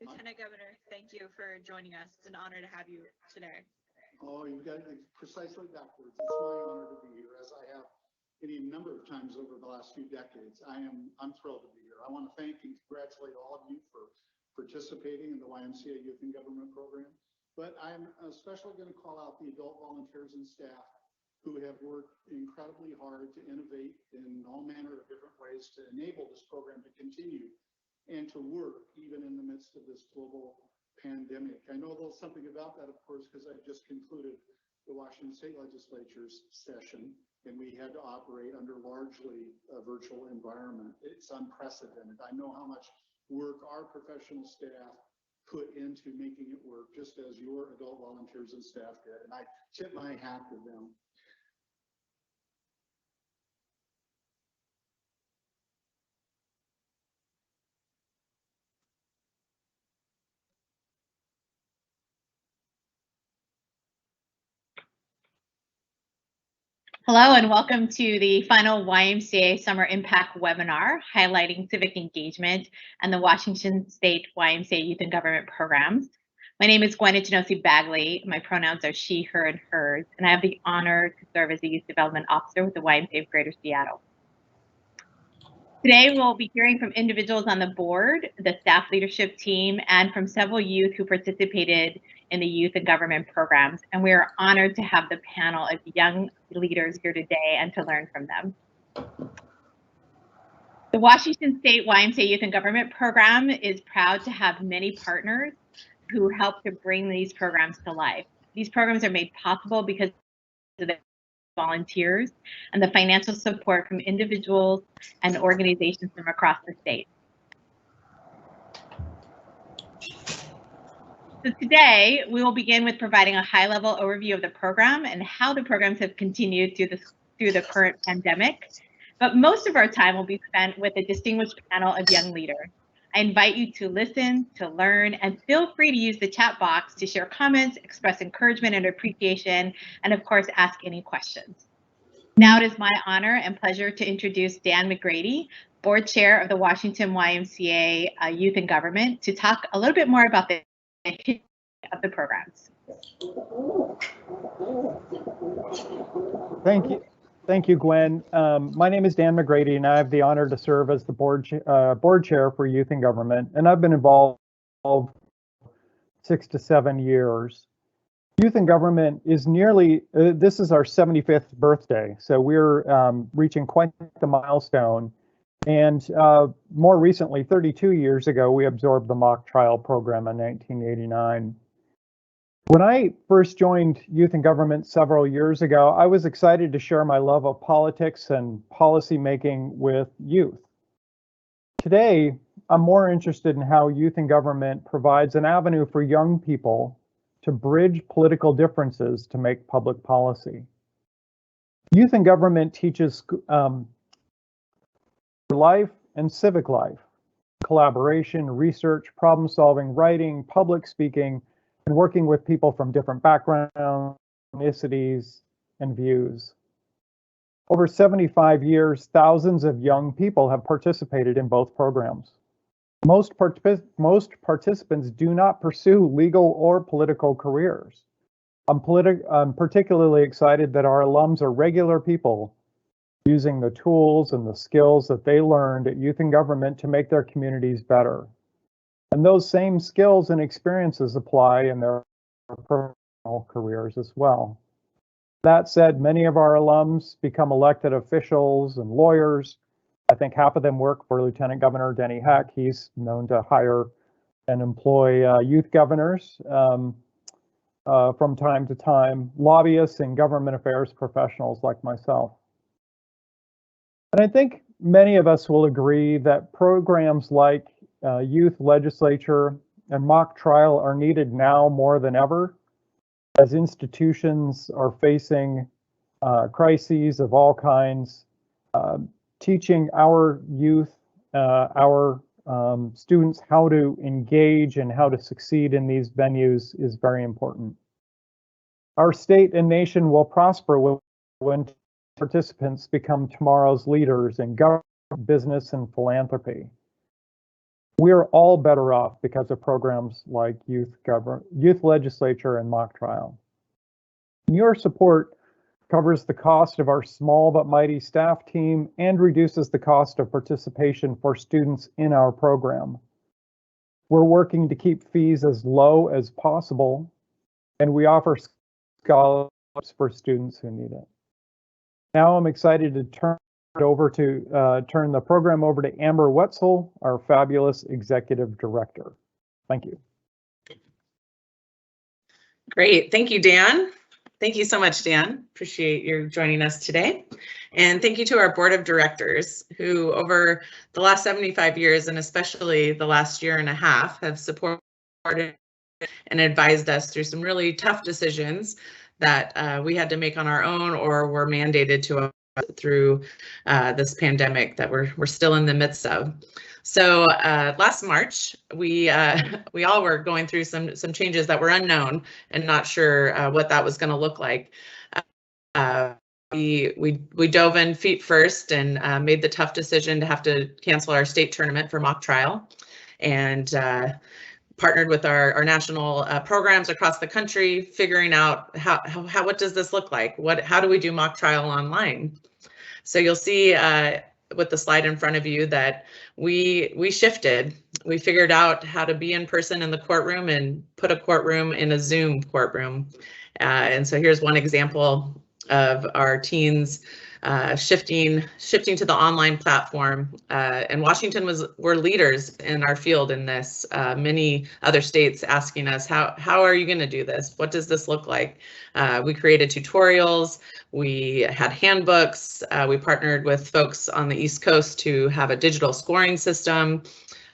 Lieutenant Governor, thank you for joining us. It's an honor to have you today. Oh, you got it precisely backwards. It's my honor to be here, as I have any number of times over the last few decades. I'm thrilled to be here. I want to thank and congratulate all of you for participating in the YMCA Youth in Government program. But I'm especially going to call out the adult volunteers and staff who have worked incredibly hard to innovate in all manner of different ways to enable this program to continue and to work even in the midst of this global pandemic. I know a little something about that, of course, because I just concluded the Washington State Legislature's session, and we had to operate under largely a virtual environment. It's unprecedented. I know how much work our professional staff put into making it work, just as your adult volunteers and staff did, and I tip my hat to them. Hello and welcome to the final YMCA Summer Impact webinar highlighting civic engagement and the Washington State YMCA Youth and Government programs. My name is Gwen Bagley. My pronouns are she, her, and hers, and I have the honor to serve as the Youth Development Officer with the YMCA of Greater Seattle. Today we'll be hearing from individuals on the board, the staff leadership team, and from several youth who participated in the youth and government programs. And we are honored to have the panel of young leaders here today and to learn from them. The Washington State YMCA Youth and Government program is proud to have many partners who help to bring these programs to life. These programs are made possible because of the volunteers and the financial support from individuals and organizations from across the state. So today, we will begin with providing a high-level overview of the program and how the programs have continued through the current pandemic. But most of our time will be spent with a distinguished panel of young leaders. I invite you to listen, to learn, and feel free to use the chat box to share comments, express encouragement and appreciation, and of course, ask any questions. Now it is my honor and pleasure to introduce Dan McGrady, Board Chair of the Washington YMCA Youth and Government, to talk a little bit more about the history of the programs. Thank you, Gwen. My name is Dan McGrady, and I have the honor to serve as the board chair for Youth and Government, and I've been involved 6 to 7 years. Youth and Government is nearly, this is our 75th birthday, so we're reaching quite the milestone. And more recently, 32 years ago, we absorbed the mock trial program in 1989. When I first joined Youth and Government several years ago, I was excited to share my love of politics and policy making with youth. Today, I'm more interested in how Youth and Government provides an avenue for young people to bridge political differences to make public policy. Youth and Government teaches life and civic life, collaboration, research, problem solving, writing, public speaking, and working with people from different backgrounds, ethnicities, and views. Over 75 years, thousands of young people have participated in both programs. Most participants do not pursue legal or political careers. I'm particularly excited that our alums are regular people using the tools and the skills that they learned at Youth and Government to make their communities better. And those same skills and experiences apply in their personal careers as well. That said, many of our alums become elected officials and lawyers. I think half of them work for Lieutenant Governor Denny Heck. He's known to hire and employ youth governors from time to time, lobbyists and government affairs professionals like myself. And I think many of us will agree that programs like youth legislature and mock trial are needed now more than ever, as institutions are facing crises of all kinds. Teaching our youth, our students how to engage and how to succeed in these venues is very important. Our state and nation will prosper when participants become tomorrow's leaders in government, business, and philanthropy. We're all better off because of programs like youth legislature, and mock trial. Your support covers the cost of our small but mighty staff team and reduces the cost of participation for students in our program. We're working to keep fees as low as possible, and we offer scholarships for students who need it. Now I'm excited to turn the program over to Amber Wetzel, our fabulous executive director. Thank you. Great, thank you, Dan. Thank you so much, Dan. Appreciate your joining us today. And thank you to our board of directors who over the last 75 years and especially the last year and a half have supported and advised us through some really tough decisions that we had to make on our own or were mandated to through this pandemic that we're still in the midst of. So last March, we all were going through some changes that were unknown and not sure what that was going to look like. We dove in feet first and made the tough decision to have to cancel our state tournament for mock trial, and partnered with our national programs across the country, figuring out what does this look like? How do we do mock trial online? So you'll see with the slide in front of you that we shifted. We figured out how to be in person in the courtroom and put a courtroom in a Zoom courtroom. And so here's one example of our teens shifting to the online platform. And Washington were leaders in our field in this. Many other states asking us, how are you going to do this? What does this look like? We created tutorials. We had handbooks. We partnered with folks on the East Coast to have a digital scoring system.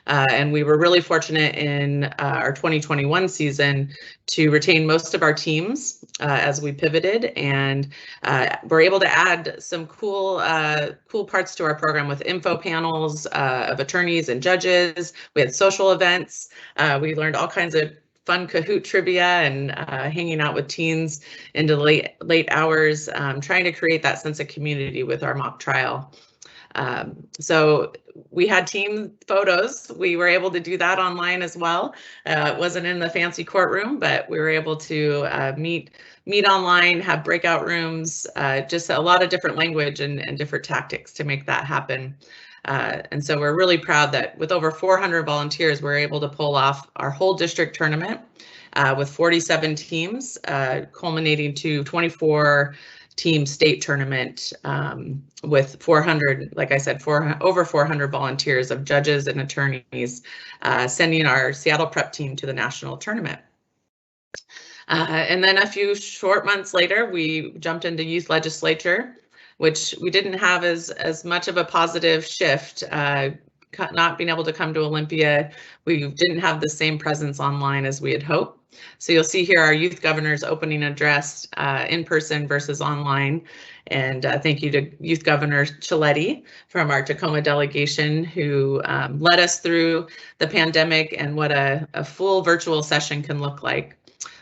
And we were really fortunate in our 2021 season to retain most of our teams as we pivoted, and we're able to add some cool parts to our program with info panels of attorneys and judges. We had social events. We learned all kinds of fun Kahoot trivia and hanging out with teens into late hours, trying to create that sense of community with our mock trial. So we had team photos. We were able to do that online as well. It wasn't in the fancy courtroom, but we were able to meet online, have breakout rooms, just a lot of different language and different tactics to make that happen. And so we're really proud that with over 400 volunteers, we're able to pull off our whole district tournament with 47 teams, culminating to 24 team state tournament with 400, like I said, over 400 volunteers of judges and attorneys, sending our Seattle prep team to the national tournament. And then a few short months later, we jumped into youth legislature, which we didn't have as much of a positive shift. Not being able to come to Olympia, we didn't have the same presence online as we had hoped. So you'll see here our youth governor's opening address in person versus online. And thank you to Youth Governor Chiletti from our Tacoma delegation who led us through the pandemic and what a full virtual session can look like.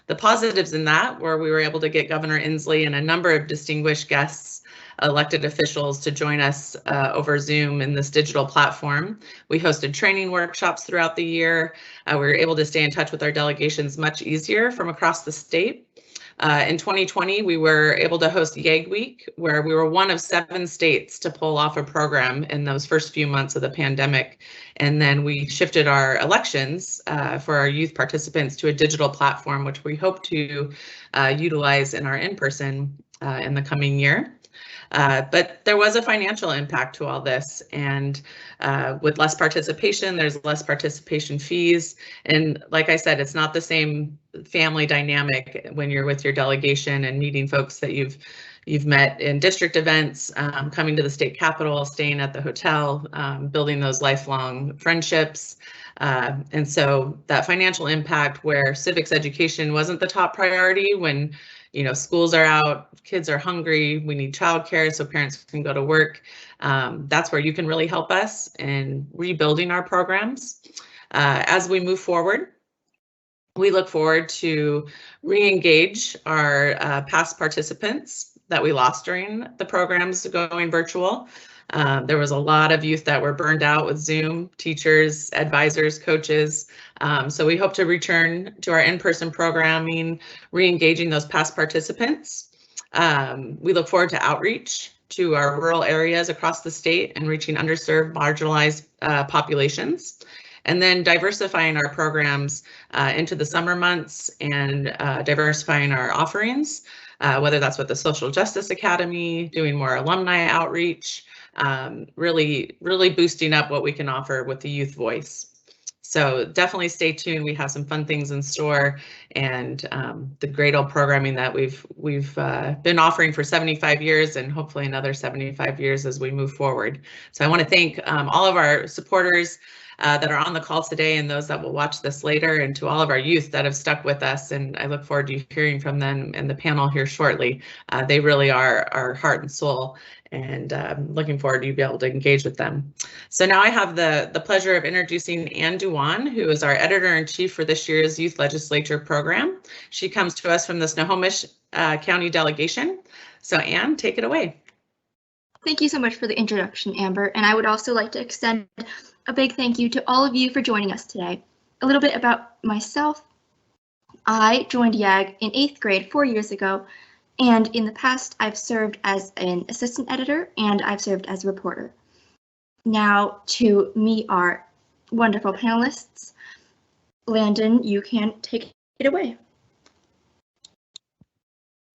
The positives in that were we were able to get Governor Inslee and a number of distinguished guests, elected officials, to join us over Zoom in this digital platform. We hosted training workshops throughout the year. We were able to stay in touch with our delegations much easier from across the state. In 2020, we were able to host YAG Week, where we were one of 7 states to pull off a program in those first few months of the pandemic. And then we shifted our elections for our youth participants to a digital platform, which we hope to utilize in our in-person in the coming year. But there was a financial impact to all this, and with less participation, there's less participation fees. And like I said, it's not the same family dynamic when you're with your delegation and meeting folks that you've met in district events, coming to the state capitol, staying at the hotel, building those lifelong friendships. And so that financial impact where civics education wasn't the top priority when schools are out, kids are hungry, we need childcare so parents can go to work. That's where you can really help us in rebuilding our programs. As we move forward, we look forward to re-engage our past participants that we lost during the programs going virtual. There was a lot of youth that were burned out with Zoom, teachers, advisors, coaches. So we hope to return to our in-person programming, re-engaging those past participants. We look forward to outreach to our rural areas across the state and reaching underserved, marginalized populations. And then diversifying our programs into the summer months and diversifying our offerings, whether that's with the Social Justice Academy, doing more alumni outreach, really boosting up what we can offer with the youth voice. So definitely stay tuned. We have some fun things in store, and the great old programming that we've been offering for 75 years, and hopefully another 75 years as we move forward. So I want to thank all of our supporters that are on the call today, and those that will watch this later, and to all of our youth that have stuck with us. And I look forward to hearing from them in the panel here shortly. They really are our heart and soul, and looking forward to be able to engage with them. So now I have the pleasure of introducing Ann Dewan, who is our editor-in-chief for this year's Youth Legislature program. She comes to us from the Snohomish County delegation. So Ann, take it away. Thank you so much for the introduction, Amber, and I would also like to extend a big thank you to all of you for joining us today. A little bit about myself. I joined YAG in 8th grade 4 years ago, and in the past I've served as an assistant editor and I've served as a reporter. Now to meet our wonderful panelists. Landon, you can take it away.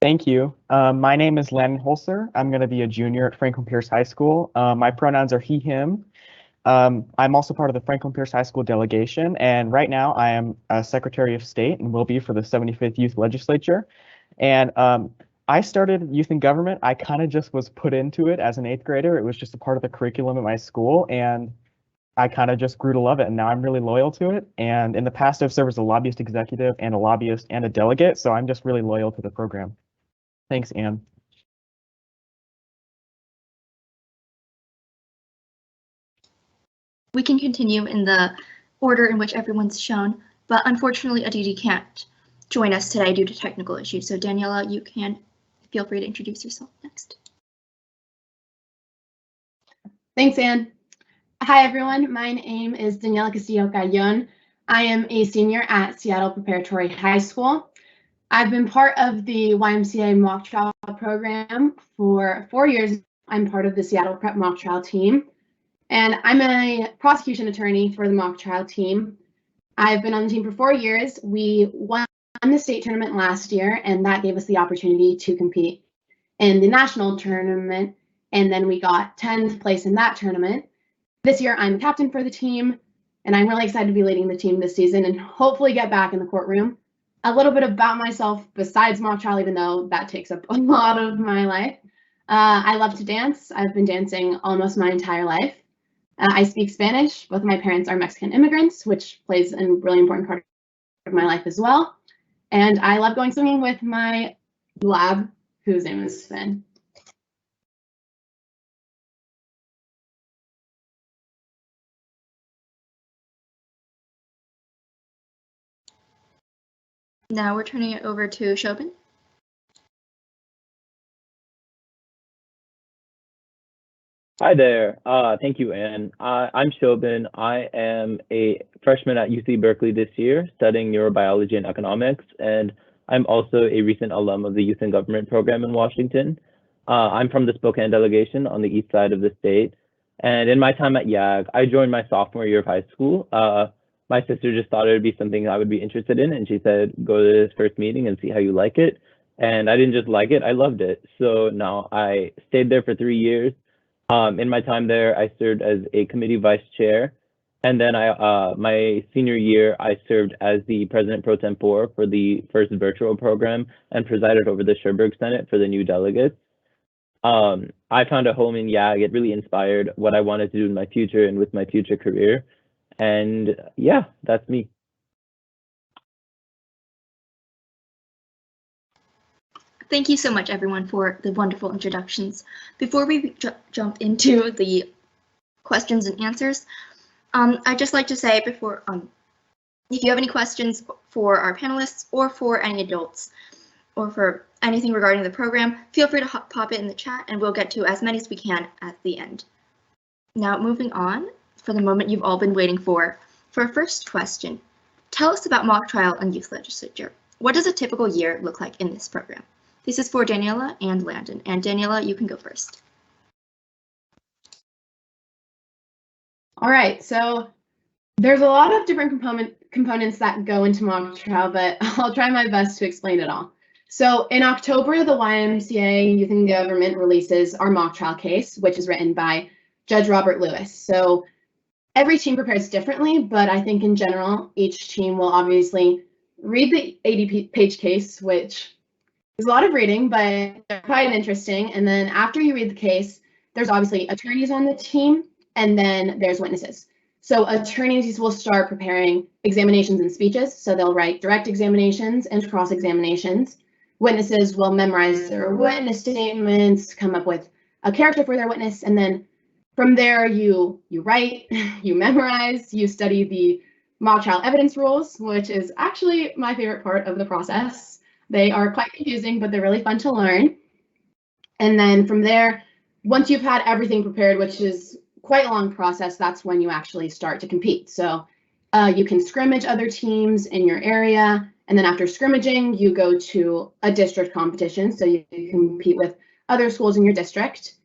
Thank you. My name is Landon Hollinger. I'm going to be a junior at Franklin Pierce High School. My pronouns are he, him. I'm also part of the Franklin Pierce High School delegation, and right now I am a Secretary of State and will be for the 75th Youth Legislature. And I started youth in government. I kind of just was put into it as an 8th grader. It was just a part of the curriculum at my school, and I kind of just grew to love it, and now I'm really loyal to it. And in the past, I've served as a lobbyist executive and a lobbyist and a delegate, so I'm just really loyal to the program. Thanks, Ann. We can continue in the order in which everyone's shown, but unfortunately Aditi can't join us today due to technical issues. So Daniela, you can feel free to introduce yourself next. Thanks, Ann. Hi, everyone. My name is Daniela Castillo. I am a senior at Seattle Preparatory High School. I've been part of the YMCA mock trial program for 4 years. I'm part of the Seattle Prep mock trial team, and I'm a prosecution attorney for the mock trial team. I've been on the team for 4 years. We won the state tournament last year, and that gave us the opportunity to compete in the national tournament, and then we got 10th place in that tournament. This year, I'm captain for the team, and I'm really excited to be leading the team this season and hopefully get back in the courtroom. A little bit about myself besides mock trial, even though that takes up a lot of my life. I love to dance. I've been dancing almost my entire life. I speak Spanish. Both of my parents are Mexican immigrants, which plays a really important part of my life as well. And I love going swimming with my lab, whose name is Finn. Now we're turning it over to Shobin. Hi there. Thank you, Ann. I'm Shobin. I am a freshman at UC Berkeley this year, studying neurobiology and economics, and I'm also a recent alum of the Youth in Government program in Washington. I'm from the Spokane delegation on the east side of the state, and in my time at YAG, I joined my sophomore year of high school. My sister just thought it would be something I would be interested in, and she said, go to this first meeting and see how you like it. And I didn't just like it, I loved it. So now I stayed there for 3 years. In my time there, I served as a committee vice chair. And then my senior year, I served as the president pro tempore for the first virtual program and presided over the Sherbrooke Senate for the new delegates. I found a home in YAG. It really inspired what I wanted to do in my future and with my future career. And yeah, that's me. Thank you so much, everyone, for the wonderful introductions. Before we jump into the questions and answers, I'd just like to say before, if you have any questions for our panelists or for any adults or for anything regarding the program, feel free to pop it in the chat and we'll get to as many as we can at the end. Now moving on, for the moment you've all been waiting for our first question, tell us about mock trial and youth legislature. What does a typical year look like in this program? This is for Daniela and Landon. And Daniela, you can go first. All right, so there's a lot of different components that go into mock trial, but I'll try my best to explain it all. So in October, the YMCA Youth Government releases our mock trial case, which is written by Judge Robert Lewis. So every team prepares differently, but I think in general, each team will obviously read the 80-page case, which is a lot of reading, but quite interesting. And then after you read the case, there's obviously attorneys on the team, and then there's witnesses. So attorneys will start preparing examinations and speeches. So they'll write direct examinations and cross examinations. Witnesses will memorize their witness statements, come up with a character for their witness, and then from there you write, you memorize, you study the mock trial evidence rules, which is actually my favorite part of the process. They are quite confusing, but they're really fun to learn. And then from there, once you've had everything prepared, which is quite a long process, that's when you actually start to compete. So you can scrimmage other teams in your area, and then after scrimmaging, you go to a district competition. So you compete with other schools in your district.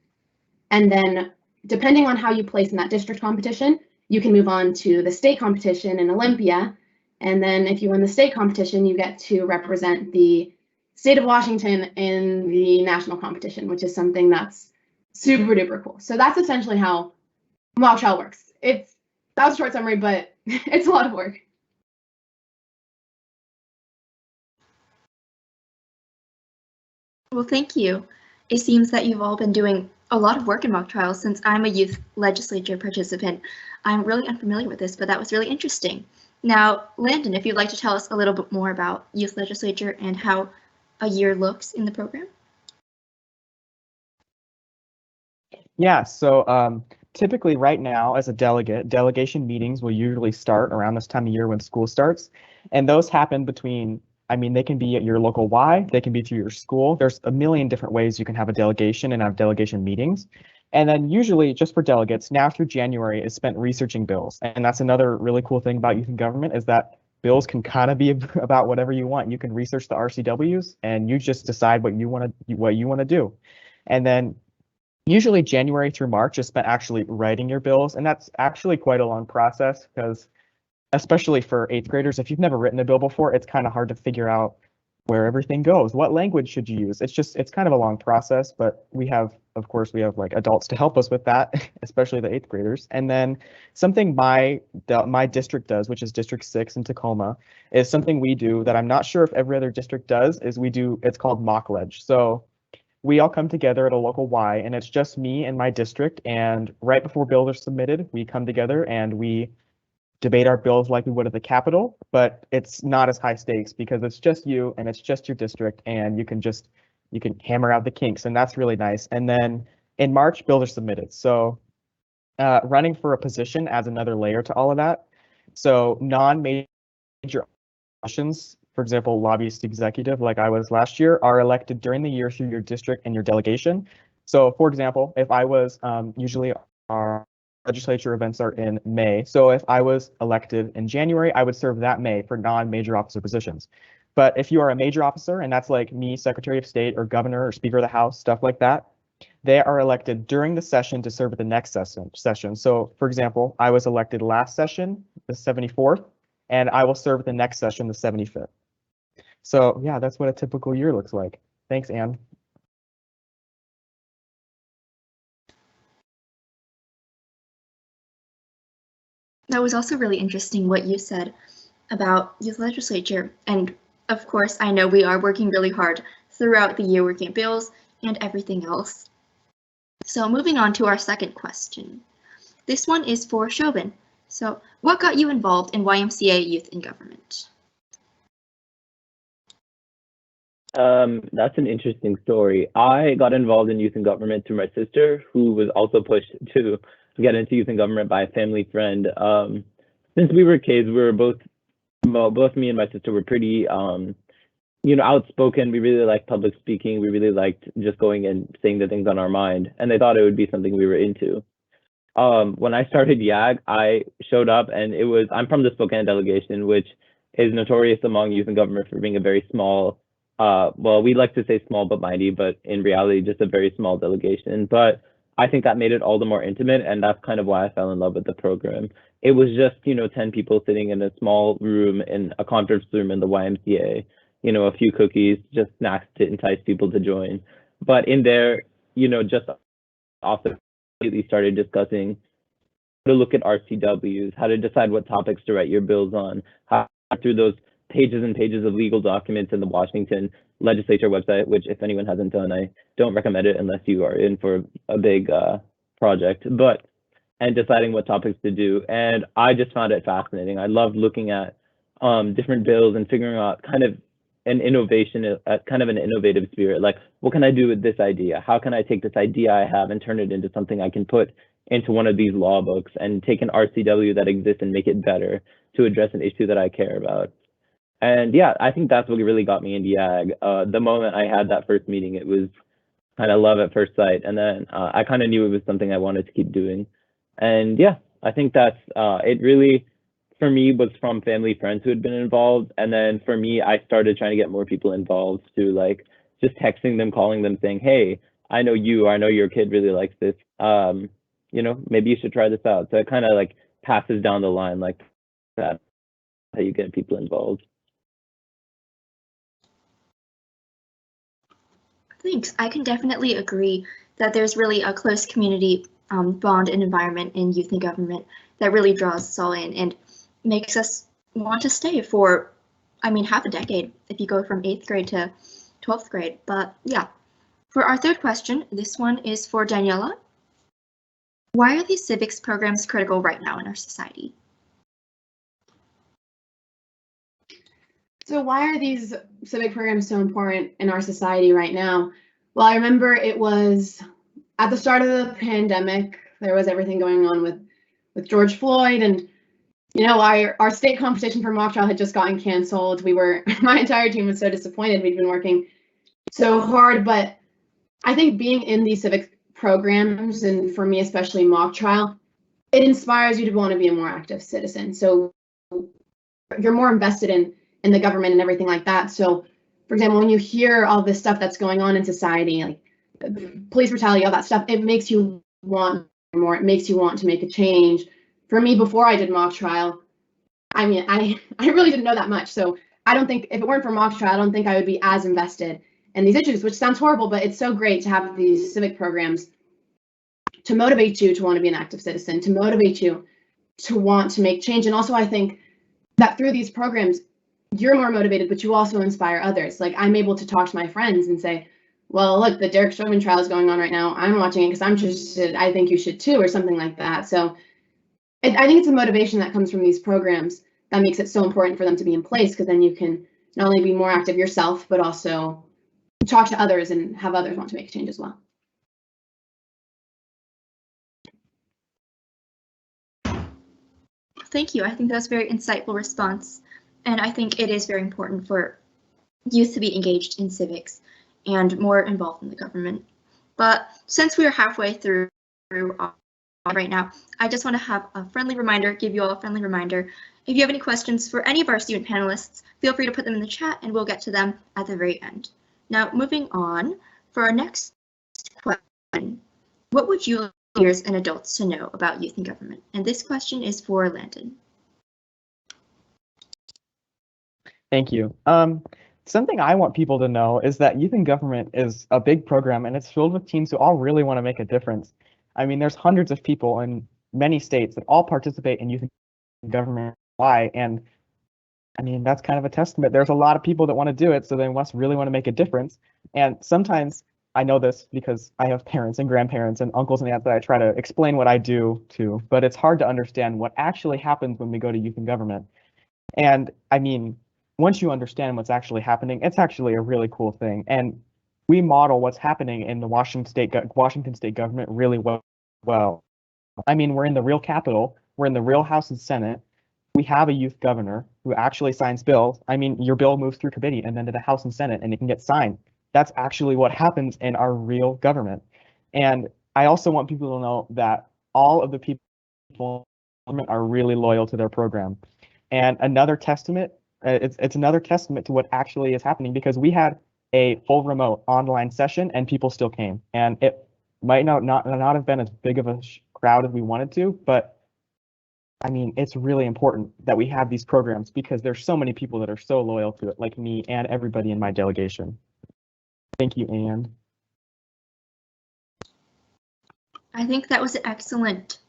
And then depending on how you place in that district competition, you can move on to the state competition in Olympia. And then if you win the state competition, you get to represent the state of Washington in the national competition, which is something that's super duper cool. So that's essentially how mock trial works. That was a short summary, but it's a lot of work. Well, thank you. It seems that you've all been doing a lot of work in mock trials. Since I'm a youth legislature participant, I'm really unfamiliar with this, but that was really interesting. Now, Landon, if you'd like to tell us a little bit more about youth legislature and how a year looks in the program. Yeah, so typically right now as a delegate, delegation meetings will usually start around this time of year when school starts. And those happen between, I mean, they can be at your local Y, they can be through your school. There's a million different ways you can have a delegation and have delegation meetings. And then usually just for delegates, now through January is spent researching bills. And that's another really cool thing about youth in government is that bills can kind of be about whatever you want. You can research the RCWs and you just decide what you want to do. And then usually January through March is spent actually writing your bills. And that's actually quite a long process because especially for 8th graders, if you've never written a bill before, it's kind of hard to figure out where everything goes. What language should you use? It's kind of a long process, but of course, we have like adults to help us with that, especially the 8th graders. And then something my district does, which is District 6 in Tacoma, is something we do that I'm not sure if every other district does, it's called mock ledge. So we all come together at a local Y, and it's just me and my district. And right before bills are submitted, we come together and we debate our bills like we would at the Capitol, but it's not as high stakes because it's just you and it's just your district, and you can hammer out the kinks, and that's really nice. And then in March, bills are submitted. So running for a position adds another layer to all of that. So non-major positions, for example, lobbyist executive, like I was last year, are elected during the year through your district and your delegation. So for example, if I was usually our legislature events are in May. So if I was elected in January, I would serve that May for non-major officer positions. But if you are a major officer, and that's like me, Secretary of State or Governor or Speaker of the House, stuff like that, they are elected during the session to serve at the next session. So for example, I was elected last session, the 74th, and I will serve at the next session, the 75th. So yeah, that's what a typical year looks like. Thanks, Anne. That was also really interesting what you said about youth legislature. And of course, I know we are working really hard throughout the year working at bills and everything else. So moving on to our second question. This one is for Shobin. So what got you involved in YMCA Youth in Government? That's an interesting story. I got involved in youth in government through my sister, who was also pushed to get into youth in government by a family friend. Since we were kids, we were both me and my sister were pretty, outspoken. We really liked public speaking. We really liked just going and saying the things on our mind, and they thought it would be something we were into. when I started YAG, I showed up and I'm from the Spokane delegation, which is notorious among youth and government for being a very small, well, we like to say small but mighty, but in reality, just a very small delegation. But I think that made it all the more intimate, and that's kind of why I fell in love with the program. It was just, 10 people sitting in a small room in a conference room in the YMCA, a few cookies, just snacks to entice people to join. But in there, just off the completely started discussing how to look at RCWs, how to decide what topics to write your bills on, how through those pages and pages of legal documents in the Washington legislature website, which if anyone hasn't done, I don't recommend it unless you are in for a big project, and deciding what topics to do. And I just found it fascinating. I loved looking at different bills and figuring out kind of an innovation, kind of an innovative spirit. Like, what can I do with this idea? How can I take this idea I have and turn it into something I can put into one of these law books and take an RCW that exists and make it better to address an issue that I care about? And yeah, I think that's what really got me into YAG. The moment I had that first meeting, it was kind of love at first sight. And then I kind of knew it was something I wanted to keep doing. And yeah, I think that's it really, for me, was from family, friends who had been involved. And then for me, I started trying to get more people involved through like just texting them, calling them, saying, hey, I know your kid really likes this. Maybe you should try this out. So it kind of like passes down the line like that, how you get people involved. Thanks. I can definitely agree that there's really a close community bond and environment in youth and government that really draws us all in and makes us want to stay for, half a decade if you go from 8th grade to 12th grade. But yeah, for our third question, this one is for Daniela. Why are these civics programs critical right now in our society? So why are these civic programs so important in our society right now? Well, I remember it was at the start of the pandemic, there was everything going on with George Floyd, and our state competition for mock trial had just gotten canceled. My entire team was so disappointed. We'd been working so hard, but I think being in these civic programs, and for me especially mock trial, it inspires you to want to be a more active citizen. So you're more invested in the government and everything like that. So, for example, when you hear all this stuff that's going on in society, like police brutality, all that stuff, it makes you want more. It makes you want to make a change. For me, before I did mock trial, I really didn't know that much. So I don't think, if it weren't for mock trial, I don't think I would be as invested in these issues, which sounds horrible, but it's so great to have these civic programs to motivate you to want to be an active citizen, to motivate you to want to make change. And also, I think that through these programs, you're more motivated, but you also inspire others. Like, I'm able to talk to my friends and say, well, look, the Derek Shobin trial is going on right now. I'm watching it because I'm interested. I think you should too, or something like that. So I think it's a motivation that comes from these programs that makes it so important for them to be in place, because then you can not only be more active yourself, but also talk to others and have others want to make a change as well. Thank you. I think that was a very insightful response. And I think it is very important for youth to be engaged in civics and more involved in the government. But since we are halfway through right now, I just want to have a friendly reminder, give you all a friendly reminder. If you have any questions for any of our student panelists, feel free to put them in the chat and we'll get to them at the very end. Now, moving on, for our next question, what would you like peers and adults to know about youth and government? And this question is for Landon. Thank you. Something I want people to know is that youth in government is a big program, and it's filled with teams who all really want to make a difference. There's hundreds of people in many states that all participate in youth in government. Why? And that's kind of a testament. There's a lot of people that want to do it, so they must really want to make a difference. And sometimes I know this because I have parents and grandparents and uncles and aunts that I try to explain what I do to, but it's hard to understand what actually happens when we go to youth in government. And once you understand what's actually happening, it's actually a really cool thing. And we model what's happening in the Washington state government really well. We're in the real Capitol, we're in the real House and Senate. We have a youth governor who actually signs bills. Your bill moves through committee and then to the House and Senate and it can get signed. That's actually what happens in our real government. And I also want people to know that all of the people are really loyal to their program. And another testament, it's another testament to what actually is happening, because we had a full remote online session and people still came. And it might not have been as big of a crowd as we wanted to, but I mean, it's really important that we have these programs because there's so many people that are so loyal to it, like me and everybody in my delegation. Thank you, Anne. I think that was an excellent,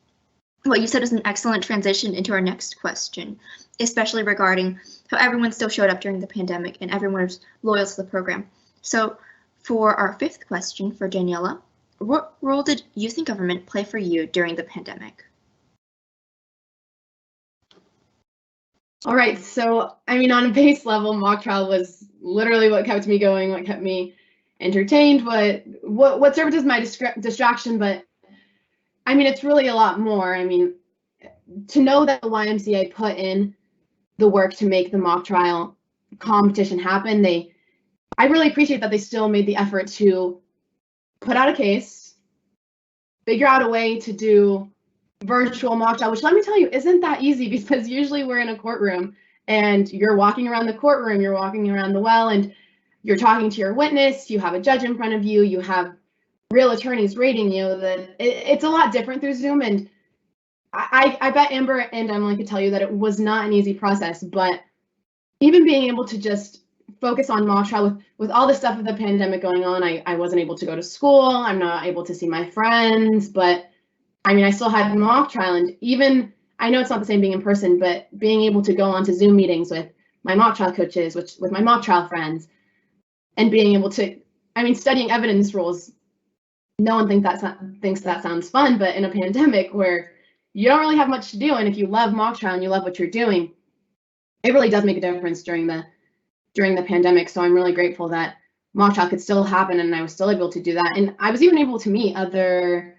what you said was an excellent transition into our next question, especially regarding how everyone still showed up during the pandemic and everyone was loyal to the program. So for our fifth question for Daniela, what role did youth in government play for you during the pandemic? All right, so I mean, on a base level, mock trial was literally what kept me going, what kept me entertained, what served as my distraction. But I mean, it's really a lot more. I mean, to know that the YMCA put in the work to make the mock trial competition happen, I really appreciate that they still made the effort to put out a case, figure out a way to do virtual mock trial, which, let me tell you, isn't that easy, because usually we're in a courtroom and you're walking around the courtroom, you're walking around the well, and you're talking to your witness, you have a judge in front of you, you have real attorneys rating you. It's a lot different through Zoom, and I bet Amber and Emily could tell you that it was not an easy process, but even being able to just focus on mock trial with all the stuff of the pandemic going on, I wasn't able to go to school, I'm not able to see my friends, but I mean, I still had mock trial, and even, I know it's not the same being in person, but being able to go onto Zoom meetings with my mock trial coaches, with my mock trial friends, and being able to, I mean, studying evidence rules, no one thinks that sounds fun, but in a pandemic where you don't really have much to do, and if you love mock trial and you love what you're doing, it really does make a difference during the pandemic. So I'm really grateful that mock trial could still happen, and I was still able to do that. And I was even able to meet other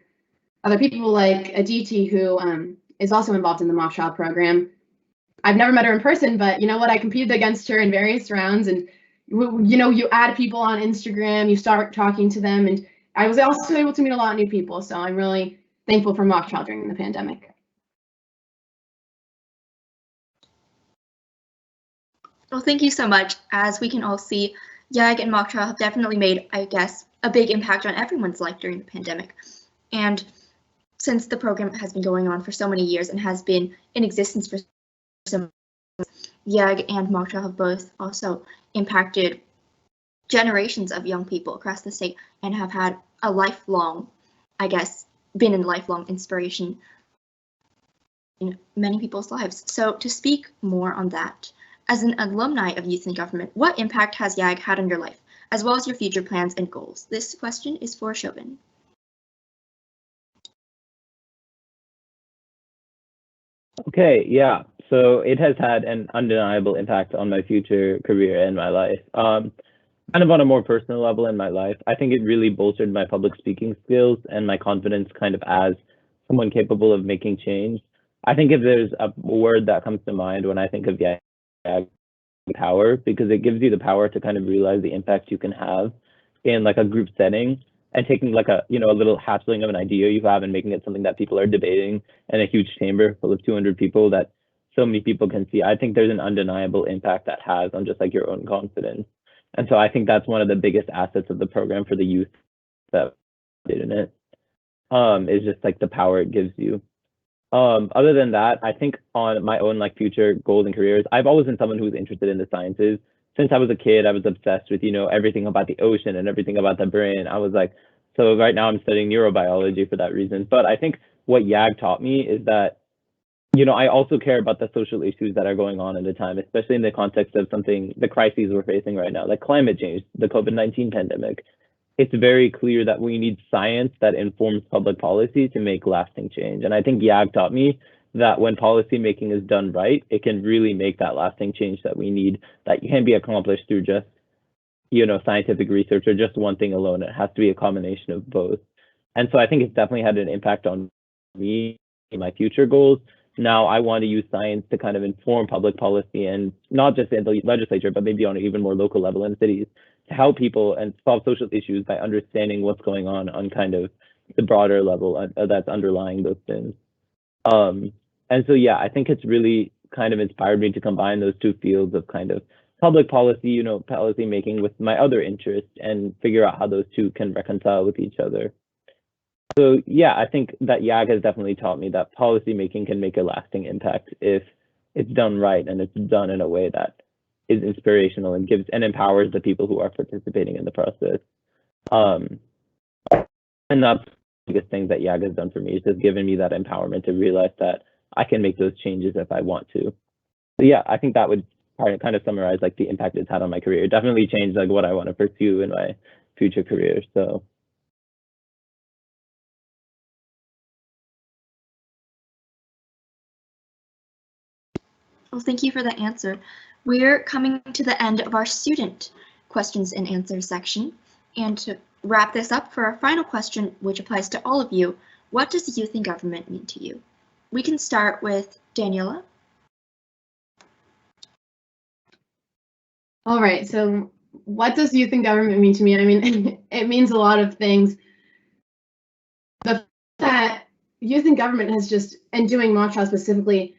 people like Aditi, who is also involved in the mock trial program. I've never met her in person, but you know what? I competed against her in various rounds, and you add people on Instagram, you start talking to them, and I was also able to meet a lot of new people. So I'm really thankful for mock trial during the pandemic. Well, thank you so much. As we can all see, YAG and mock trial have definitely made, I guess, a big impact on everyone's life during the pandemic. And since the program has been going on for so many years and has been in existence for so many years, YAG and mock trial have both also impacted generations of young people across the state and have had a lifelong, I guess, been a lifelong inspiration in many people's lives. So to speak more on that, as an alumni of Youth in Government, what impact has YAG had on your life, as well as your future plans and goals? This question is for Shobin. Okay, yeah. So it has had an undeniable impact on my future career and my life. Kind of on a more personal level in my life, I think it really bolstered my public speaking skills and my confidence kind of as someone capable of making change. I think if there's a word that comes to mind when I think of YAG, power, because it gives you the power to kind of realize the impact you can have in like a group setting, and taking like a little hatchling of an idea you have and making it something that people are debating in a huge chamber full of 200 people that so many people can see. I think there's an undeniable impact that has on just like your own confidence. And so I think that's one of the biggest assets of the program for the youth that did in it, is just like the power it gives you. Other than that, I think on my own like future goals and careers, I've always been someone who's interested in the sciences. Since I was a kid, I was obsessed with, everything about the ocean and everything about the brain. I was like, so right now I'm studying neurobiology for that reason. But I think what YAG taught me is that, I also care about the social issues that are going on at the time, especially in the context of the crises we're facing right now, like climate change, the COVID-19 pandemic. It's very clear that we need science that informs public policy to make lasting change. And I think YAG taught me that when policy making is done right, it can really make that lasting change that we need, that can be accomplished through just, scientific research or just one thing alone. It has to be a combination of both. And so I think it's definitely had an impact on me and my future goals. Now I want to use science to kind of inform public policy, and not just in the legislature, but maybe on an even more local level in cities, to help people and solve social issues by understanding what's going on kind of the broader level that's underlying those things. And so, yeah, I think it's really kind of inspired me to combine those two fields of kind of public policy, policy making with my other interests and figure out how those two can reconcile with each other. So, yeah, I think that YAG has definitely taught me that policy making can make a lasting impact if it's done right and it's done in a way that is inspirational and gives and empowers the people who are participating in the process. And that's the biggest thing that YAG has done for me, is just given me that empowerment to realize that I can make those changes if I want to. So yeah, I think that would kind of summarize like the impact it's had on my career. It definitely changed like what I want to pursue in my future career. So. Well, thank you for that answer. We're coming to the end of our student questions and answers section. And to wrap this up for our final question, which applies to all of you, what does youth in government mean to you? We can start with Daniela. All right, so what does youth in government mean to me? I mean, it means a lot of things. The fact that youth in government has just, and doing mock trial specifically,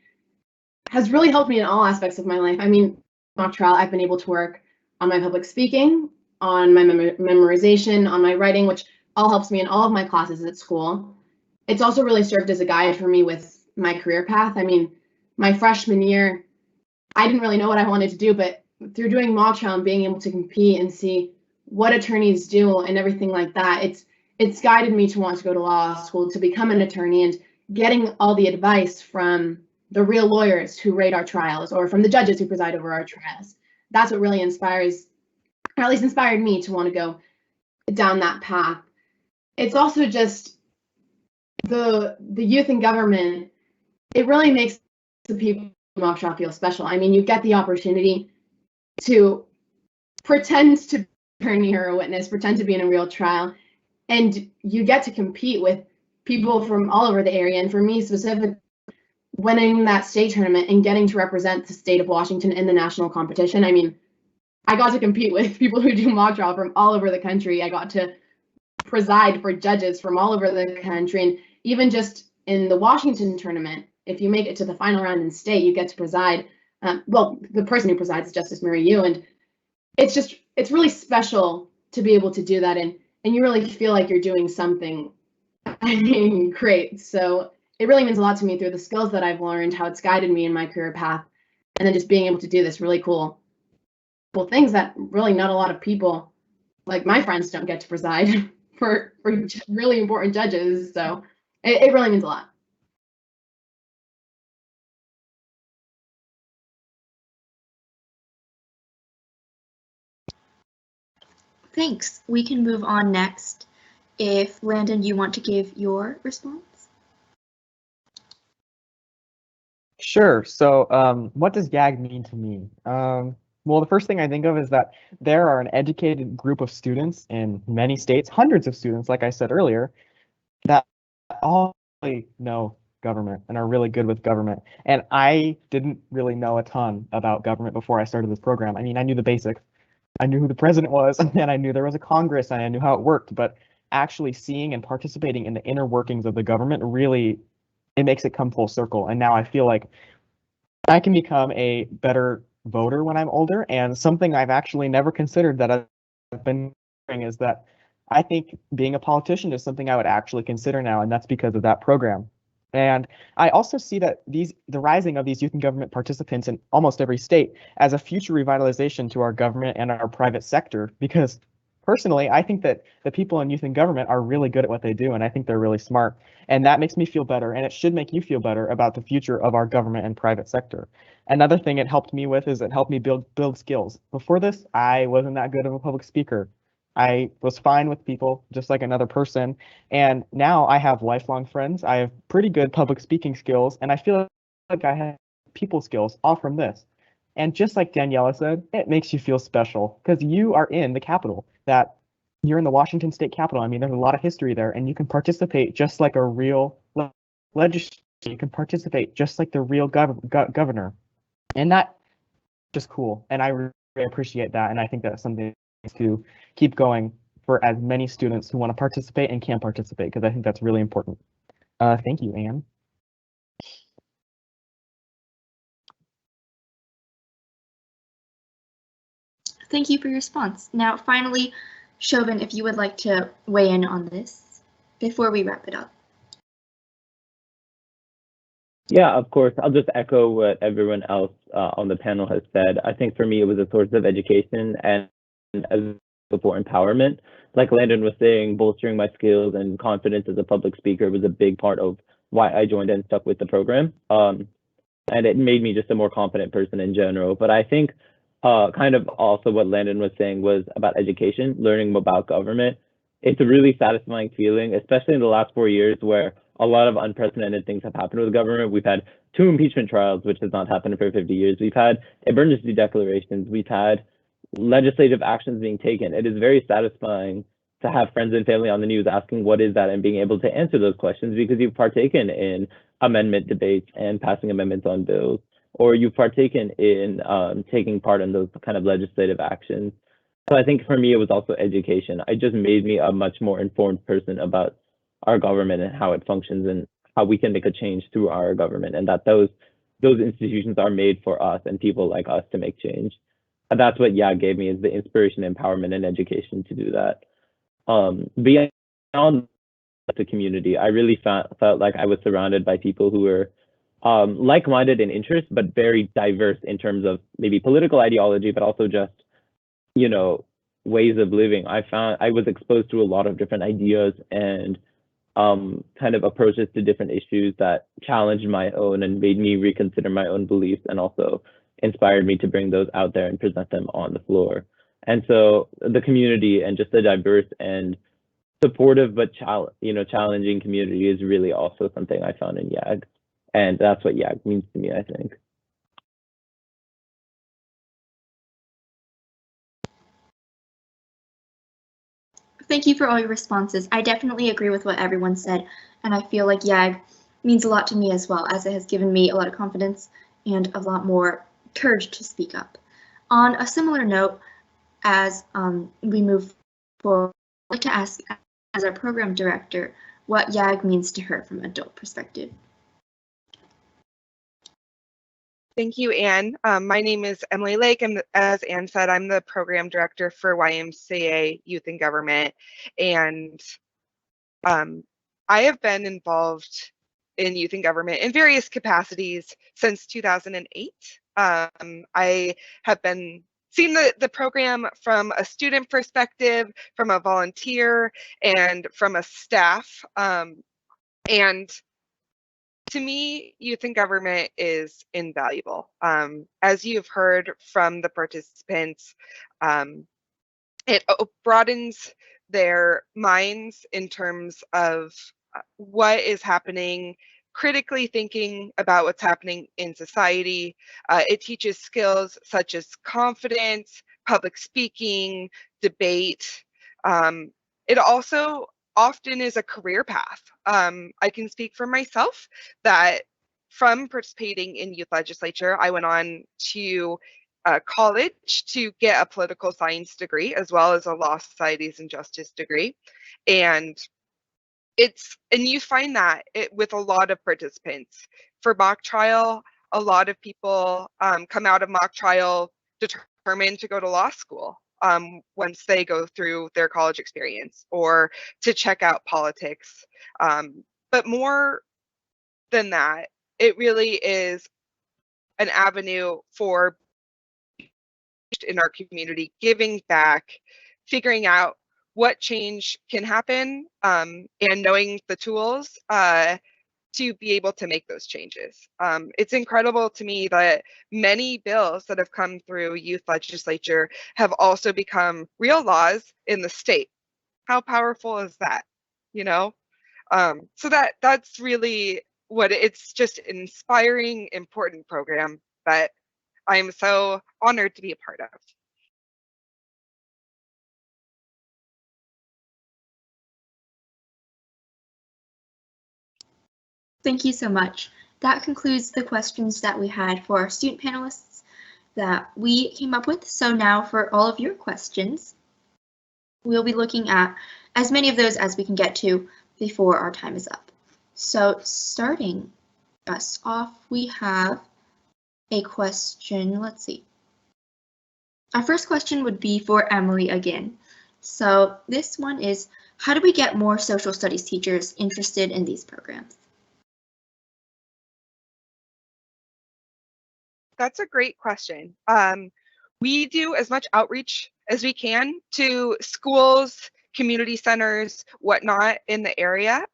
has really helped me in all aspects of my life. I mean, mock trial, I've been able to work on my public speaking, on my memorization, on my writing, which all helps me in all of my classes at school. It's also really served as a guide for me with my career path. I mean, my freshman year, I didn't really know what I wanted to do, but through doing mock trial and being able to compete and see what attorneys do and everything like that, it's guided me to want to go to law school, to become an attorney, and getting all the advice from the real lawyers who rate our trials, or from the judges who preside over our trials. That's what really inspires, or at least inspired me to want to go down that path. It's also just the youth in government, it really makes the people in mock trial feel special. I mean, you get the opportunity to pretend to be an attorney or a witness, pretend to be in a real trial, and you get to compete with people from all over the area. And for me specifically, winning that state tournament and getting to represent the state of Washington in the national competition, I mean, I got to compete with people who do mock trial from all over the country. I got to preside for judges from all over the country. And even just in the Washington tournament, if you make it to the final round in state, you get to preside. Well, the person who presides is Justice Mary Yu, and it's really special to be able to do that, and you really feel like you're doing something, I mean, great. So it really means a lot to me through the skills that I've learned, how it's guided me in my career path, and then just being able to do this really cool things that really not a lot of people, like my friends, don't get to preside for really important judges. So it really means a lot. Thanks. We can move on next. If Landon, you want to give your response? Sure. So what does YAG mean to me? Well, the first thing I think of is that there are an educated group of students in many states, hundreds of students, like I said earlier, that all know government and are really good with government. And I didn't really know a ton about government before I started this program. I mean, I knew the basics. I knew who the president was, and I knew there was a Congress, and I knew how it worked. But actually seeing and participating in the inner workings of the government really, it makes it come full circle. And now I feel like I can become a better voter when I'm older. And something I've actually never considered that I've been doing is that I think being a politician is something I would actually consider now, and that's because of that program. And I also see that the rising of these youth in government participants in almost every state as a future revitalization to our government and our private sector, because personally, I think that the people in youth in government are really good at what they do, and I think they're really smart. And that makes me feel better, and it should make you feel better about the future of our government and private sector. Another thing it helped me with is it helped me build skills. Before this, I wasn't that good of a public speaker. I was fine with people, just like another person. And now I have lifelong friends. I have pretty good public speaking skills, and I feel like I have people skills all from this. And just like Daniela said, it makes you feel special because you are in the Capitol, that you're in the Washington State Capitol. I mean, there's a lot of history there, and you can participate just like a real legislator. You can participate just like the real governor. And that's just cool. And I really appreciate that. And I think that's something to keep going for as many students who want to participate and can participate, because I think that's really important. Thank you, Anne. Thank you for your response. Now, finally, Shobin, if you would like to weigh in on this before we wrap it up. Yeah, of course. I'll just echo what everyone else on the panel has said. I think for me, it was a source of education and for empowerment. Like Landon was saying, bolstering my skills and confidence as a public speaker was a big part of why I joined and stuck with the program. And it made me just a more confident person in general. But I think kind of also what Landon was saying was about education, learning about government. It's a really satisfying feeling, especially in the last 4 years where a lot of unprecedented things have happened with the government. We've had 2 impeachment trials, which has not happened for 50 years. We've had emergency declarations. We've had legislative actions being taken. It is very satisfying to have friends and family on the news asking what is that and being able to answer those questions because you've partaken in amendment debates and passing amendments on bills, or you've partaken in taking part in those kind of legislative actions. So I think for me, it was also education. It just made me a much more informed person about our government and how it functions and how we can make a change through our government, and that those institutions are made for us and people like us to make change. And that's what YAG gave me, is the inspiration, empowerment, and education to do that. Beyond the community, I really felt like I was surrounded by people who were like-minded in interest, but very diverse in terms of maybe political ideology, but also just, you know, ways of living. I found I was exposed to a lot of different ideas and kind of approaches to different issues that challenged my own and made me reconsider my own beliefs, and also inspired me to bring those out there and present them on the floor. And so the community and just a diverse and supportive but challenging community is really also something I found in YAG, and that's what YAG means to me, I think. Thank you for all your responses. I definitely agree with what everyone said, and I feel like YAG means a lot to me as well, as it has given me a lot of confidence and a lot more courage to speak up. On a similar note, as we move forward, I'd like to ask, as our program director, what YAG means to her from an adult perspective. Thank you, Anne. My name is Emily Lake, and as Anne said, I'm the program director for YMCA Youth in Government, and I have been involved in youth in government in various capacities since 2008. I have been seeing the program from a student perspective, from a volunteer, and from a staff. And to me, youth in government is invaluable. As you've heard from the participants, it broadens their minds in terms of what is happening, critically thinking about what's happening in society. It teaches skills such as confidence, public speaking, debate. It also often is a career path. I can speak for myself that from participating in youth legislature, I went on to college to get a political science degree as well as a law societies and justice degree. And you find that with a lot of participants. For mock trial, a lot of people come out of mock trial determined to go to law school once they go through their college experience, or to check out politics. But more than that, it really is an avenue for in our community, giving back, figuring out what change can happen, and knowing the tools to be able to make those changes. It's incredible to me that many bills that have come through youth legislature have also become real laws in the state. How powerful is that? You know, so that's really what it's just an inspiring, important program that I am so honored to be a part of. Thank you so much. That concludes the questions that we had for our student panelists that we came up with. So now for all of your questions. We'll be looking at as many of those as we can get to before our time is up. So starting us off, we have a question. Let's see. Our first question would be for Emily again. So this one is, how do we get more social studies teachers interested in these programs? That's a great question. We do as much outreach as we can to schools, community centers, whatnot in the area.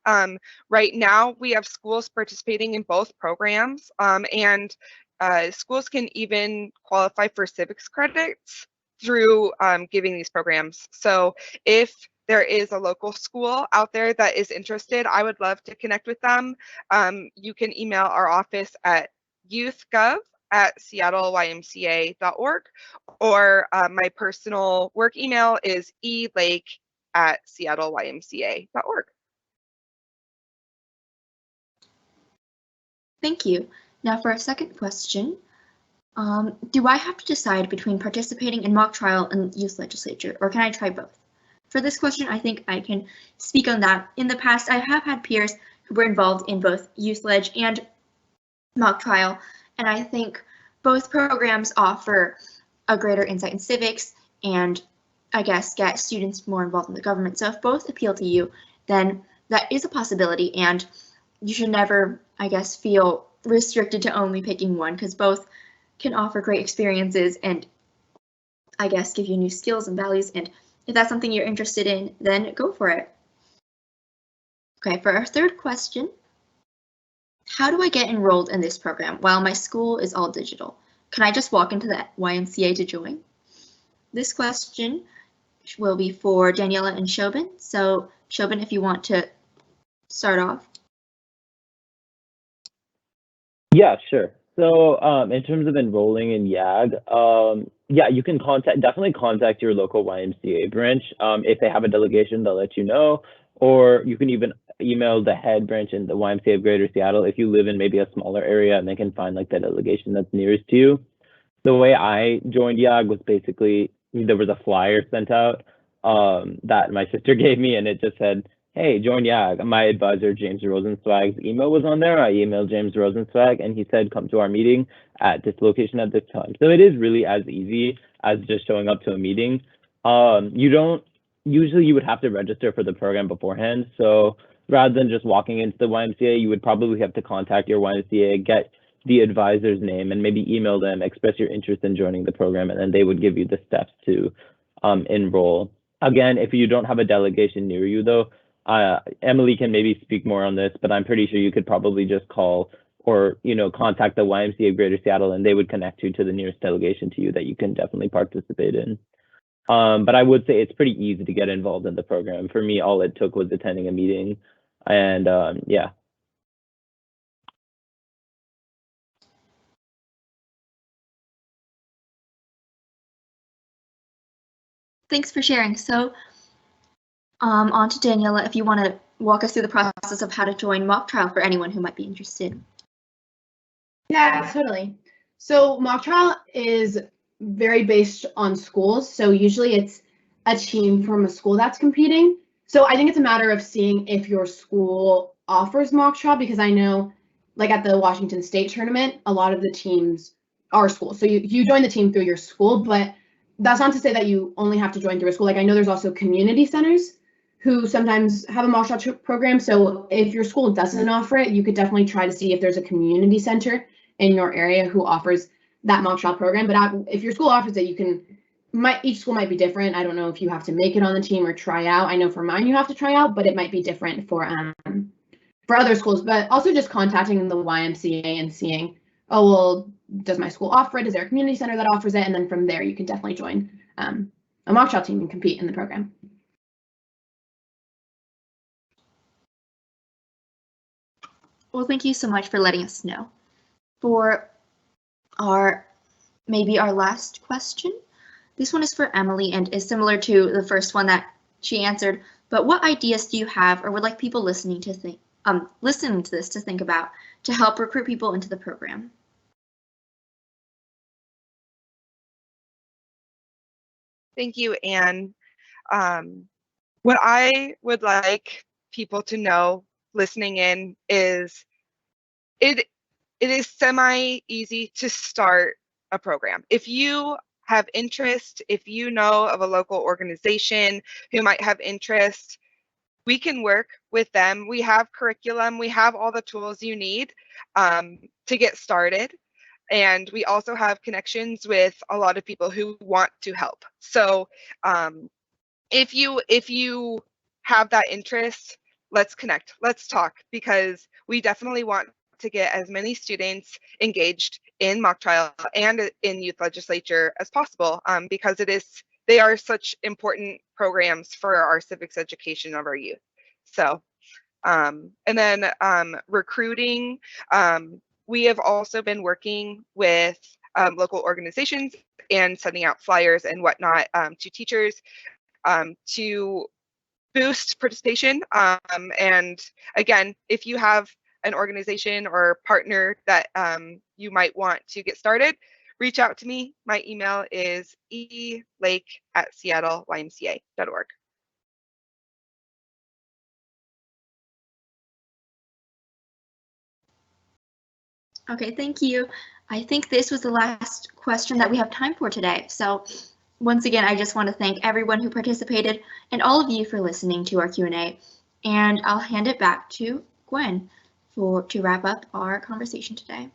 Right now, we have schools participating in both programs, and schools can even qualify for civics credits through giving these programs. So if there is a local school out there that is interested, I would love to connect with them. You can email our office at youthgov@seattleymca.org, or my personal work email is elake@seattleymca.org. Thank you. Now for our second question, do I have to decide between participating in mock trial and youth legislature, or can I try both? For this question, I think I can speak on that. In the past, I have had peers who were involved in both youth ledge and mock trial, and I think both programs offer a greater insight in civics and I guess get students more involved in the government. So if both appeal to you, then that is a possibility, and you should never, I guess, feel restricted to only picking one, because both can offer great experiences and I guess give you new skills and values. And if that's something you're interested in, then go for it. Okay, for our third question, how do I get enrolled in this program while my school is all digital? Can I just walk into the YMCA to join? This question will be for Daniela and Shobin. So Shobin, if you want to start off. Yeah, sure. So in terms of enrolling in YAG, yeah, you can definitely contact your local YMCA branch. If they have a delegation, they'll let you know, or you can even email the head branch in the YMCA of Greater Seattle if you live in maybe a smaller area, and they can find like the delegation that's nearest to you. The way I joined YAG was basically, there was a flyer sent out that my sister gave me, and it just said, hey, join YAG. My advisor, James Rosenzweig's email was on there. I emailed James Rosenzweig, and he said, come to our meeting at this location at this time. So it is really as easy as just showing up to a meeting. Usually you would have to register for the program beforehand. So rather than just walking into the YMCA, you would probably have to contact your YMCA, get the advisor's name, and maybe email them, express your interest in joining the program, and then they would give you the steps to enroll. Again, if you don't have a delegation near you, though, Emily can maybe speak more on this, but I'm pretty sure you could probably just call or contact the YMCA of Greater Seattle, and they would connect you to the nearest delegation to you that you can definitely participate in. But I would say it's pretty easy to get involved in the program. For me, all it took was attending a meeting, and yeah. Thanks for sharing. So on to Daniela, if you want to walk us through the process of how to join mock trial for anyone who might be interested. Yeah, totally. So mock trial is very based on schools. So usually it's a team from a school that's competing. So I think it's a matter of seeing if your school offers mock trial, because I know like at the Washington State tournament, a lot of the teams are schools. So you join the team through your school, but that's not to say that you only have to join through a school. Like I know there's also community centers who sometimes have a mock trial program. So if your school doesn't offer it, you could definitely try to see if there's a community center in your area who offers that mock trial program. But if your school offers it, each school might be different. I don't know if you have to make it on the team or try out. I know for mine you have to try out, but it might be different for other schools. But also just contacting the YMCA and seeing, oh, well, does my school offer it? Is there a community center that offers it? And then from there, you can definitely join a mock trial team and compete in the program. Well, thank you so much for letting us know. For maybe our last question, this one is for Emily and is similar to the first one that she answered, but what ideas do you have or would like people listening to this to think about to help recruit people into the program? Thank you, Anne. What I would like people to know listening in is it is semi-easy to start a program. If you have interest, if you know of a local organization who might have interest, we can work with them. We have curriculum, we have all the tools you need to get started. And we also have connections with a lot of people who want to help. So if you have that interest, let's connect, let's talk, because we definitely want to get as many students engaged in mock trial and in youth legislature as possible, because they are such important programs for our civics education of our youth. So, and then recruiting, we have also been working with local organizations and sending out flyers and whatnot to teachers to boost participation. And again, if you have an organization or partner that you might want to get started, reach out to me. My email is elake@seattleymca.org. Okay, thank you. I think this was the last question that we have time for today. So once again, I just want to thank everyone who participated and all of you for listening to our Q&A. And I'll hand it back to Gwen to wrap up our conversation today.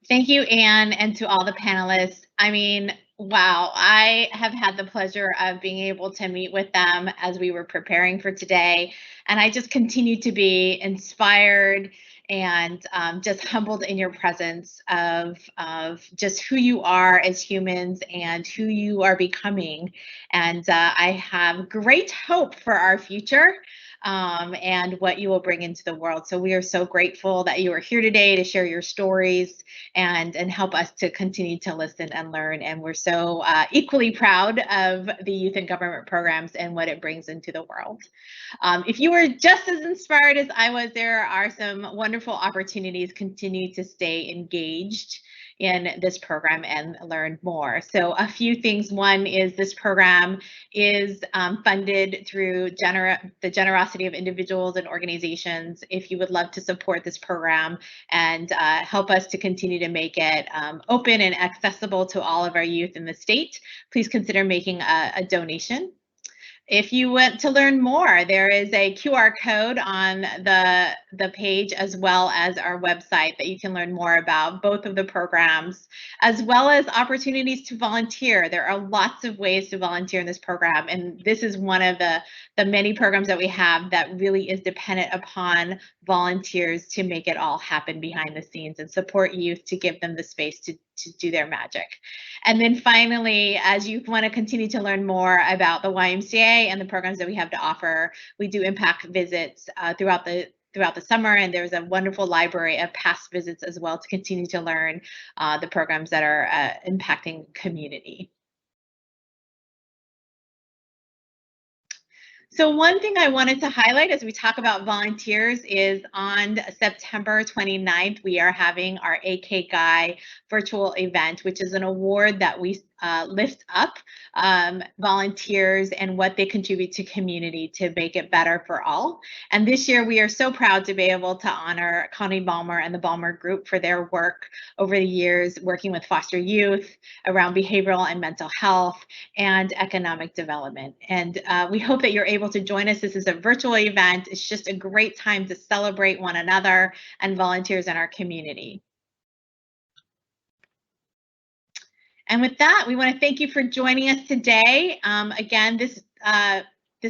Thank you, Anne, and to all the panelists. I mean, wow, I have had the pleasure of being able to meet with them as we were preparing for today, and I just continue to be inspired and just humbled in your presence of just who you are as humans and who you are becoming. And I have great hope for our future. And what you will bring into the world. So we are so grateful that you are here today to share your stories and help us to continue to listen and learn. And we're so equally proud of the Youth in Government programs and what it brings into the world. If you were just as inspired as I was, there are some wonderful opportunities. Continue to stay engaged in this program and learn more. So a few things. One is this program is funded through the generosity of individuals and organizations. If you would love to support this program and help us to continue to make it open and accessible to all of our youth in the state, please consider making a donation. If you want to learn more, there is a QR code on the page as well as our website that you can learn more about both of the programs, as well as opportunities to volunteer. There are lots of ways to volunteer in this program, and this is one of the many programs that we have that really is dependent upon volunteers to make it all happen behind the scenes and support youth to give them the space to do their magic. And then finally, as you want to continue to learn more about the YMCA and the programs that we have to offer, we do impact visits throughout the summer, and there's a wonderful library of past visits as well to continue to learn the programs that are impacting community. So one thing I wanted to highlight as we talk about volunteers is on September 29th, we are having our AK Guy virtual event, which is an award that we lift up volunteers and what they contribute to community to make it better for all. And this year we are so proud to be able to honor Connie Balmer and the Balmer Group for their work over the years working with foster youth around behavioral and mental health and economic development. And we hope that you're able to join us. This is a virtual event. It's just a great time to celebrate one another and volunteers in our community. And with that, we want to thank you for joining us today. Again, this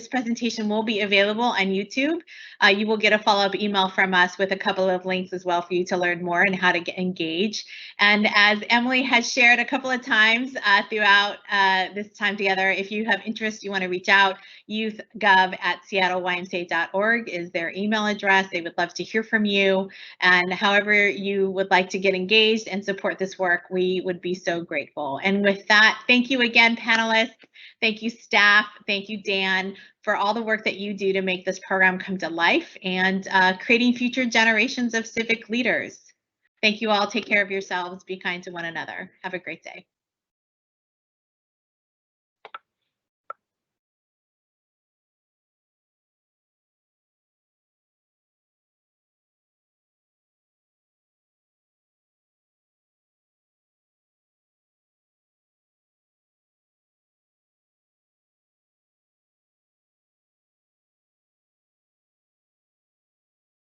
presentation will be available on YouTube. You will get a follow-up email from us with a couple of links as well for you to learn more and how to engage. And as Emily has shared a couple of times throughout this time together, if you have interest, you want to reach out, youthgov@seattleymca.org is their email address. They would love to hear from you. And however you would like to get engaged and support this work, we would be so grateful. And with that, thank you again, panelists. Thank you, staff. Thank you, Dan, for all the work that you do to make this program come to life and creating future generations of civic leaders. Thank you all. Take care of yourselves. Be kind to one another. Have a great day.